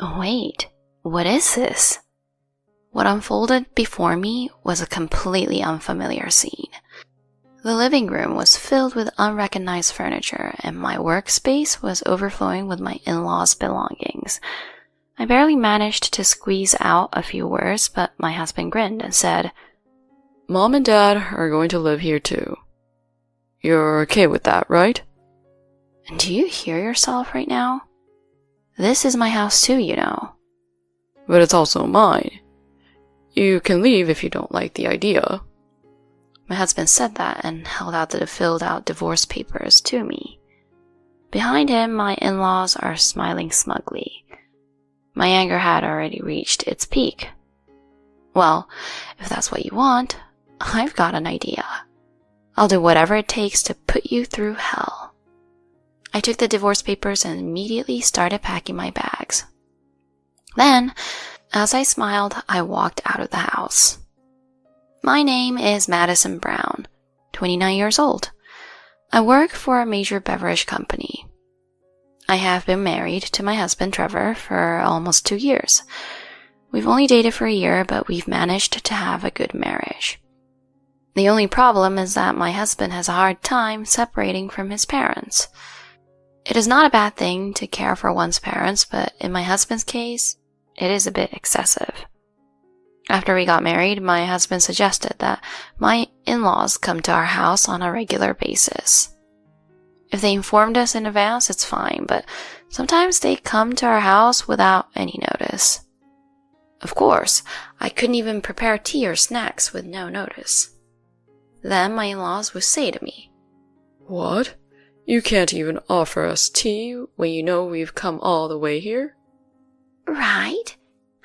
Wait, what is this? What unfolded before me was a completely unfamiliar scene. The living room was filled with unrecognized furniture, and my workspace was overflowing with my in-laws' belongings. I barely managed to squeeze out a few words, but my husband grinned and said, "Mom and Dad are going to live here too. You're okay with that, right?" Do you hear yourself right now? This is my house too, you know. But it's also mine. You can leave if you don't like the idea. My husband said that and held out the filled-out divorce papers to me. Behind him, my in-laws are smiling smugly. My anger had already reached its peak. Well, if that's what you want, I've got an idea. I'll do whatever it takes to put you through hell. I took the divorce papers and immediately started packing my bags. Then, as I smiled, I walked out of the house. My name is Madison Brown, 29 years old. I work for a major beverage company. I have been married to my husband Trevor for almost 2 years. We've only dated for a year, but we've managed to have a good marriage. The only problem is that my husband has a hard time separating from his parents. It is not a bad thing to care for one's parents, but in my husband's case, it is a bit excessive. After we got married, my husband suggested that my in-laws come to our house on a regular basis. If they informed us in advance, it's fine, but sometimes they come to our house without any notice. Of course, I couldn't even prepare tea or snacks with no notice. Then my in-laws would say to me, "What? You can't even offer us tea when you know we've come all the way here?" "Right?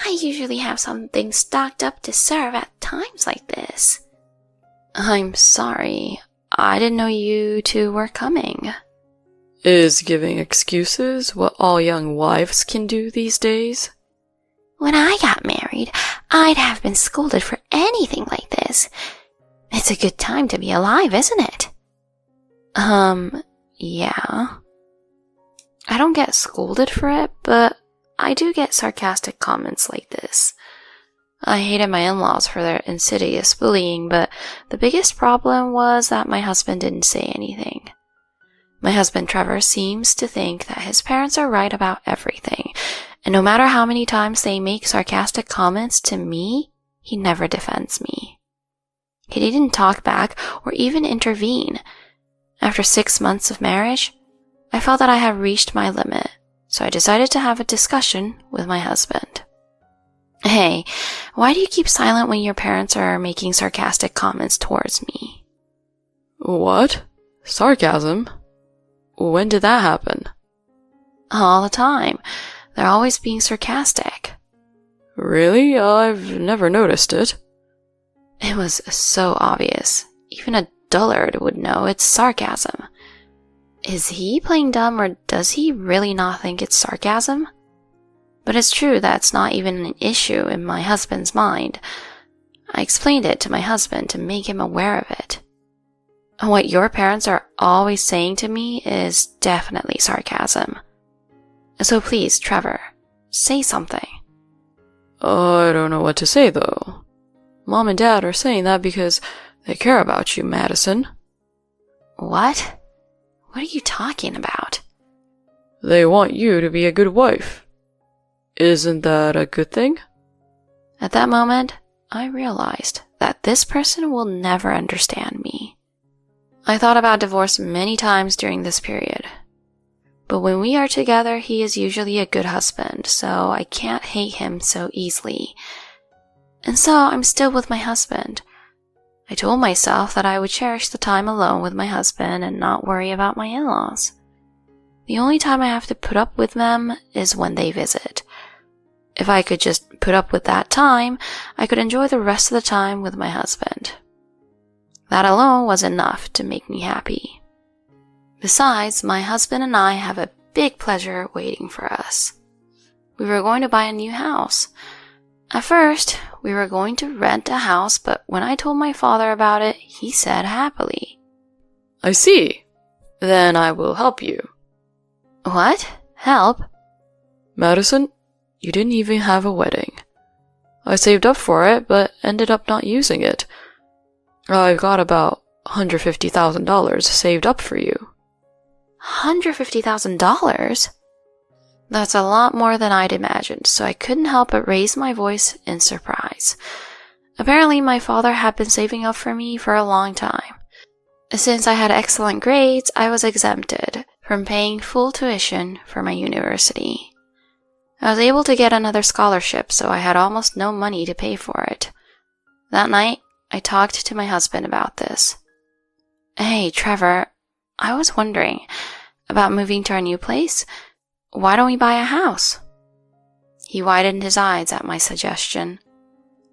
I usually have something stocked up to serve at times like this." "I'm sorry. I didn't know you two were coming." Is giving excuses what all young wives can do these days? "When I got married, I'd have been scolded for anything like this. It's a good time to be alive, isn't it?" Yeah. I don't get scolded for it, but I do get sarcastic comments like this. I hated my in-laws for their insidious bullying, but the biggest problem was that my husband didn't say anything. My husband Trevor seems to think that his parents are right about everything, and no matter how many times they make sarcastic comments to me, he never defends me. He didn't talk back or even intervene. After 6 months of marriage, I felt that I had reached my limit, so I decided to have a discussion with my husband. "Hey, why do you keep silent when your parents are making sarcastic comments towards me?" What? Sarcasm? When did that happen? "All the time. They're always being sarcastic." Really? I've never noticed it. It was so obvious. Even a dullard would know it's sarcasm. Is he playing dumb, or does he really not think it's sarcasm? But it's true that's not even an issue in my husband's mind. I explained it to my husband to make him aware of it. What your parents are always saying to me is definitely sarcasm. So please, Trevor, say something. I don't know what to say, though. Mom and Dad are saying that because they care about you, Madison. What? What are you talking about? They want you to be a good wife. Isn't that a good thing? At that moment, I realized that this person will never understand me. I thought about divorce many times during this period. But when we are together, he is usually a good husband, so I can't hate him so easily. And so I'm still with my husband. I told myself that I would cherish the time alone with my husband and not worry about my in-laws. The only time I have to put up with them is when they visit. If I could just put up with that time, I could enjoy the rest of the time with my husband. That alone was enough to make me happy. Besides, my husband and I have a big pleasure waiting for us. We were going to buy a new house. At first, we were going to rent a house, but when I told my father about it, he said happily, I see. Then I will help you. What? Help? Madison, you didn't even have a wedding. I saved up for it, but ended up not using it. I've got about $150,000 saved up for you. $150,000? That's a lot more than I'd imagined, so I couldn't help but raise my voice in surprise. Apparently, my father had been saving up for me for a long time. Since I had excellent grades, I was exempted from paying full tuition for my university. I was able to get another scholarship, so I had almost no money to pay for it. That night, I talked to my husband about this. Hey, Trevor, I was wondering about moving to our new place. Why don't we buy a house? He widened his eyes at my suggestion.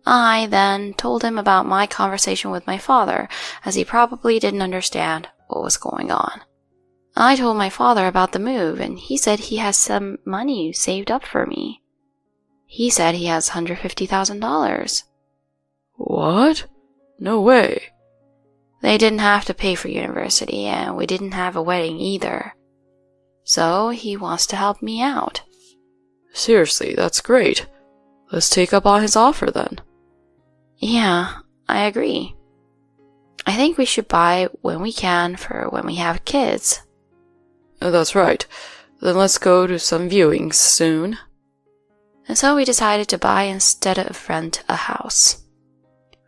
I then told him about my conversation with my father, as he probably didn't understand what was going on. I told my father about the move, and he said he has some money saved up for me. He said he has $150,000. What? No way. They didn't have to pay for university, and we didn't have a wedding either. So he wants to help me out. Seriously, that's great. Let's take up on his offer then. Yeah, I agree. I think we should buy when we can for when we have kids. That's right. Then let's go to some viewings soon. And so we decided to buy instead of rent a house.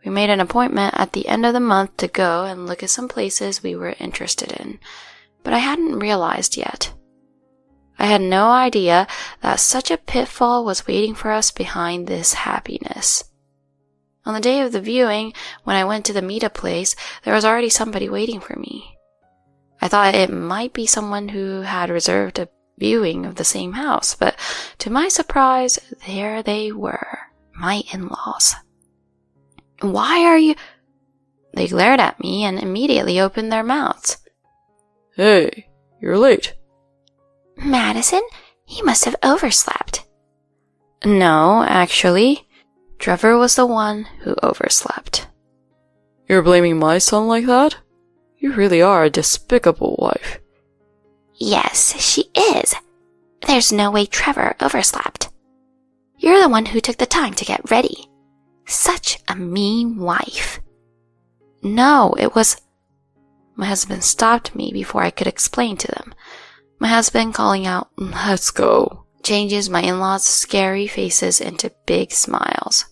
We made an appointment at the end of the month to go and look at some places we were interested in, but I hadn't realized yet. I had no idea that such a pitfall was waiting for us behind this happiness. On the day of the viewing, when I went to the meetup place, there was already somebody waiting for me. I thought it might be someone who had reserved a viewing of the same house, but to my surprise, there they were, my in-laws. Why are you... They glared at me and immediately opened their mouths. Hey, you're late. Madison, he must have overslept. No, actually, Trevor was the one who overslept. You're blaming my son like that? You really are a despicable wife. Yes, she is. There's no way Trevor overslept. You're the one who took the time to get ready. Such a mean wife. No, it was... My husband stopped me before I could explain to them. My husband calling out, "Let's go," changes my in-laws' scary faces into big smiles.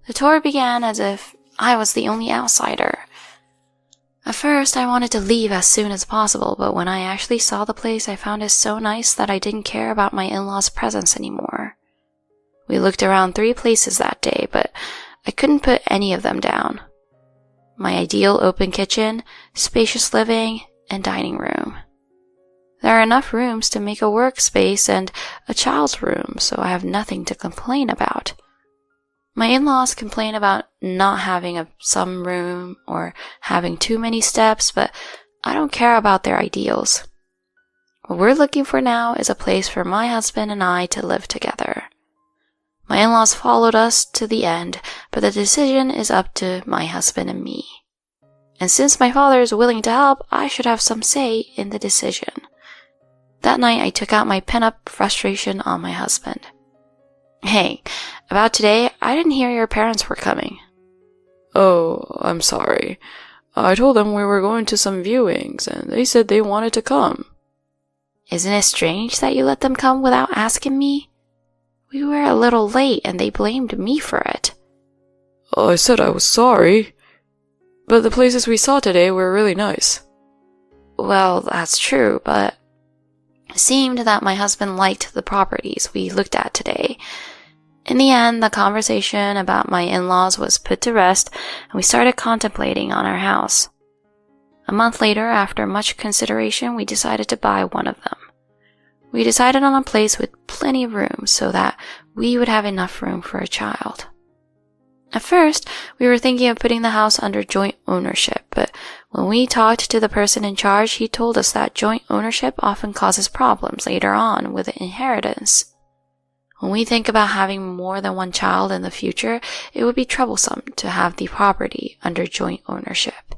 The tour began as if I was the only outsider. At first, I wanted to leave as soon as possible, but when I actually saw the place, I found it so nice that I didn't care about my in-laws' presence anymore. We looked around 3 places that day, but I couldn't put any of them down. My ideal open kitchen, spacious living, and dining room. There are enough rooms to make a workspace and a child's room, so I have nothing to complain about. My in-laws complain about not having some room or having too many steps, but I don't care about their ideals. What we're looking for now is a place for my husband and I to live together. My in-laws followed us to the end, but the decision is up to my husband and me. And since my father is willing to help, I should have some say in the decision. That night, I took out my pent-up frustration on my husband. Hey, about today, I didn't hear your parents were coming. Oh, I'm sorry. I told them we were going to some viewings, and they said they wanted to come. Isn't it strange that you let them come without asking me? We were a little late, and they blamed me for it. I said I was sorry, but the places we saw today were really nice. Well, that's true, but it seemed that my husband liked the properties we looked at today. In the end, the conversation about my in-laws was put to rest, and we started contemplating on our house. A month later, after much consideration, we decided to buy one of them. We decided on a place with plenty of room so that we would have enough room for a child. At first, we were thinking of putting the house under joint ownership, but when we talked to the person in charge, he told us that joint ownership often causes problems later on with the inheritance. When we think about having more than one child in the future, it would be troublesome to have the property under joint ownership.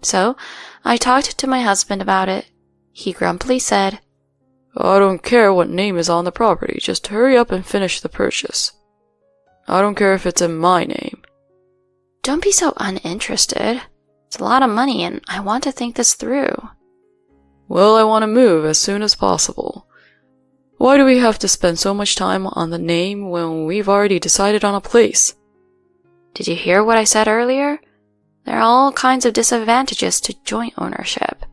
So, I talked to my husband about it. He grumpily said, I don't care what name is on the property, just hurry up and finish the purchase. I don't care if it's in my name. Don't be so uninterested. It's a lot of money and I want to think this through. Well, I want to move as soon as possible. Why do we have to spend so much time on the name when we've already decided on a place? Did you hear what I said earlier? There are all kinds of disadvantages to joint ownership.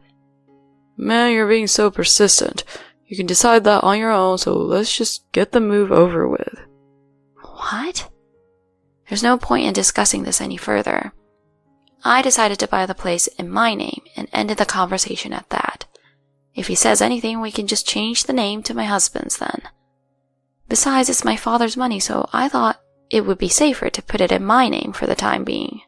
Man, you're being so persistent. You can decide that on your own, so let's just get the move over with. What? There's no point in discussing this any further. I decided to buy the place in my name and ended the conversation at that. If he says anything, we can just change the name to my husband's then. Besides, it's my father's money, so I thought it would be safer to put it in my name for the time being.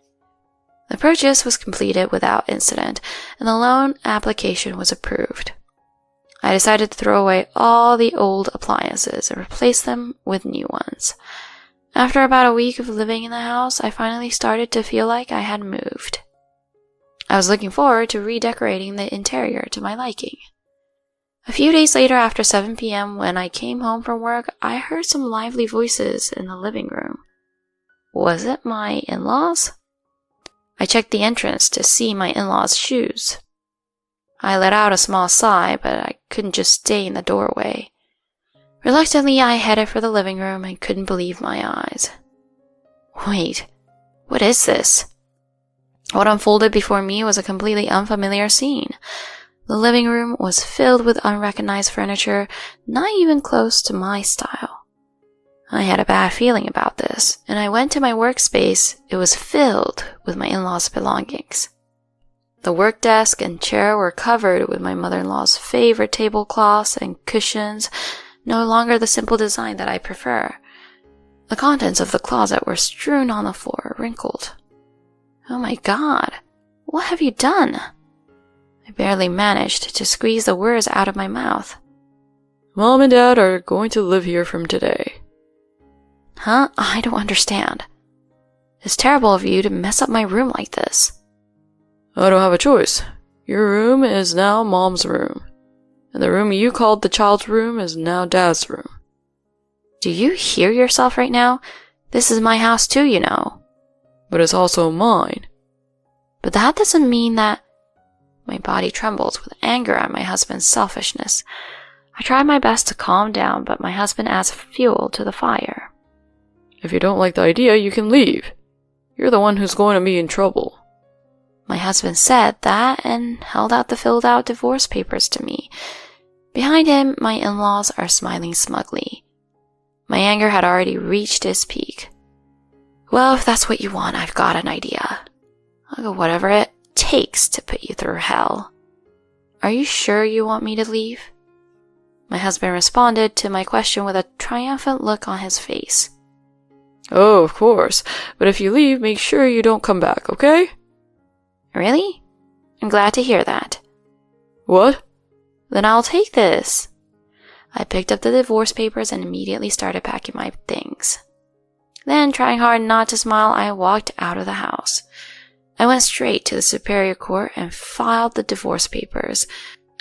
The purchase was completed without incident, and the loan application was approved. I decided to throw away all the old appliances and replace them with new ones. After about a week of living in the house, I finally started to feel like I had moved. I was looking forward to redecorating the interior to my liking. A few days later, after 7 p.m., when I came home from work, I heard some lively voices in the living room. Was it my in-laws? I checked the entrance to see my in-laws' shoes. I let out a small sigh, but I couldn't just stay in the doorway. Reluctantly, I headed for the living room and couldn't believe my eyes. Wait, what is this? What unfolded before me was a completely unfamiliar scene. The living room was filled with unrecognized furniture, not even close to my style. I had a bad feeling about this, and I went to my workspace. It was filled with my in-laws' belongings. The work desk and chair were covered with my mother-in-law's favorite tablecloths and cushions, no longer the simple design that I prefer. The contents of the closet were strewn on the floor, wrinkled. Oh my God, what have you done? I barely managed to squeeze the words out of my mouth. Mom and Dad are going to live here from today. Huh? I don't understand. It's terrible of you to mess up my room like this. I don't have a choice. Your room is now Mom's room, and the room you called the child's room is now Dad's room. Do you hear yourself right now? This is my house too, you know. But it's also mine. But that doesn't mean that... My body trembled with anger at my husband's selfishness. I tried my best to calm down, but my husband adds fuel to the fire. If you don't like the idea, you can leave. You're the one who's going to be in trouble. My husband said that and held out the filled-out divorce papers to me. Behind him, my in-laws are smiling smugly. My anger had already reached its peak. Well, if that's what you want, I've got an idea. I'll go whatever it takes to put you through hell. Are you sure you want me to leave? My husband responded to my question with a triumphant look on his face. Oh, of course. But if you leave, make sure you don't come back, okay? Really? I'm glad to hear that. What? Then I'll take this. I picked up the divorce papers and immediately started packing my things. Then, trying hard not to smile, I walked out of the house. I went straight to the Superior Court and filed the divorce papers.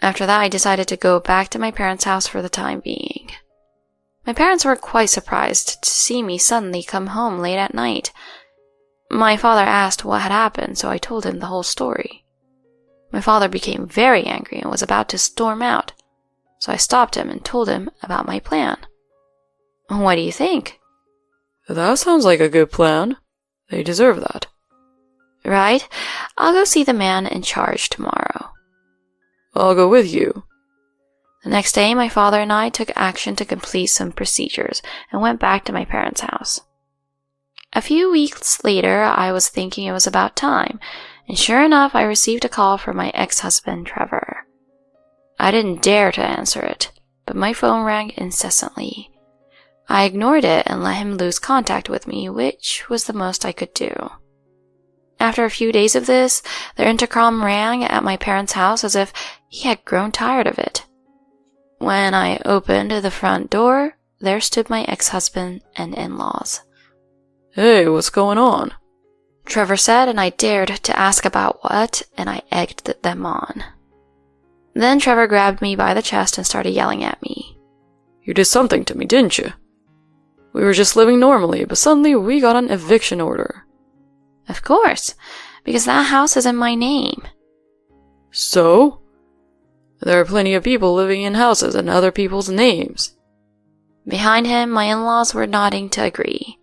After that, I decided to go back to my parents' house for the time being. My parents were quite surprised to see me suddenly come home late at night. My father asked what had happened, so I told him the whole story. My father became very angry and was about to storm out, so I stopped him and told him about my plan. What do you think? That sounds like a good plan. They deserve that. Right? I'll go see the man in charge tomorrow. I'll go with you. The next day, my father and I took action to complete some procedures and went back to my parents' house. A few weeks later, I was thinking it was about time, and sure enough, I received a call from my ex-husband, Trevor. I didn't dare to answer it, but my phone rang incessantly. I ignored it and let him lose contact with me, which was the most I could do. After a few days of this, the intercom rang at my parents' house as if he had grown tired of it. When I opened the front door, there stood my ex-husband and in-laws. Hey, what's going on? Trevor said, and I dared to ask about what, and I egged them on. Then Trevor grabbed me by the chest and started yelling at me. You did something to me, didn't you? We were just living normally, but suddenly we got an eviction order. Of course, because that house is in my name. So? There are plenty of people living in houses in other people's names. Behind him, my in-laws were nodding to agree.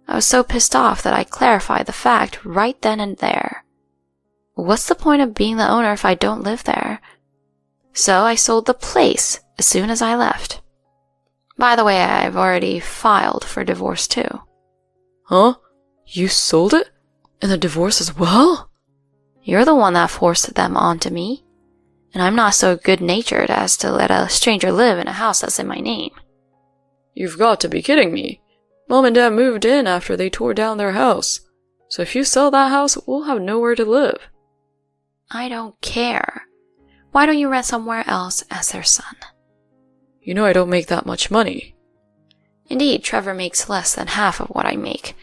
I was so pissed off that I clarified the fact right then and there. What's the point of being the owner if I don't live there? So I sold the place as soon as I left. By the way, I've already filed for divorce too. Huh? You sold it? And the divorce as well? You're the one that forced them onto me. And I'm not so good-natured as to let a stranger live in a house that's in my name. You've got to be kidding me. Mom and Dad moved in after they tore down their house. So if you sell that house, we'll have nowhere to live. I don't care. Why don't you rent somewhere else as their son? You know I don't make that much money. Indeed, Trevor makes less than half of what I make.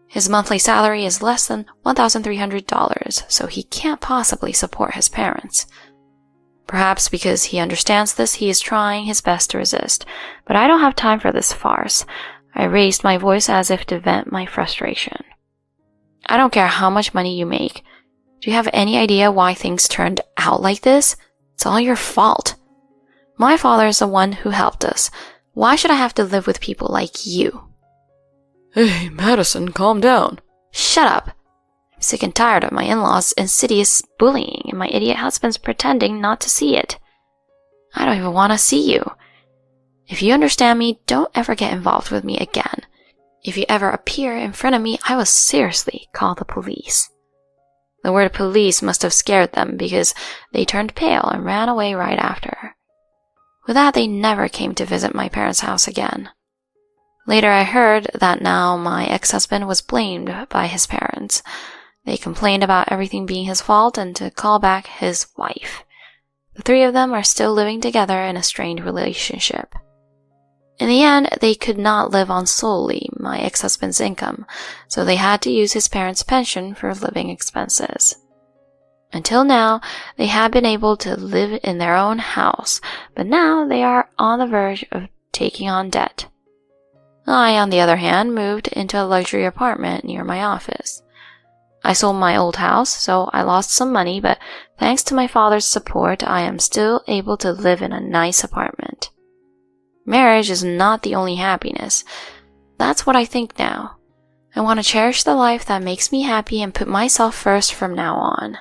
His monthly salary is less than $1,300, so he can't possibly support his parents. Perhaps because he understands this, he is trying his best to resist, but I don't have time for this farce. I raised my voice as if to vent my frustration. I don't care how much money you make. Do you have any idea why things turned out like this? It's all your fault. My father is the one who helped us. Why should I have to live with people like you? Hey, Madison, calm down. Shut up. I'm sick and tired of my in-laws' insidious bullying and my idiot husband's pretending not to see it. I don't even want to see you. If you understand me, don't ever get involved with me again. If you ever appear in front of me, I will seriously call the police. The word police must have scared them because they turned pale and ran away right after. With that, they never came to visit my parents' house again. Later, I heard that now my ex-husband was blamed by his parents. They complained about everything being his fault and to call back his wife. The three of them are still living together in a strained relationship. In the end, they could not live on solely my ex-husband's income, so they had to use his parents' pension for living expenses. Until now, they had been able to live in their own house, but now they are on the verge of taking on debt. I, on the other hand, moved into a luxury apartment near my office. I sold my old house, so I lost some money, but thanks to my father's support, I am still able to live in a nice apartment. Marriage is not the only happiness. That's what I think now. I want to cherish the life that makes me happy and put myself first from now on.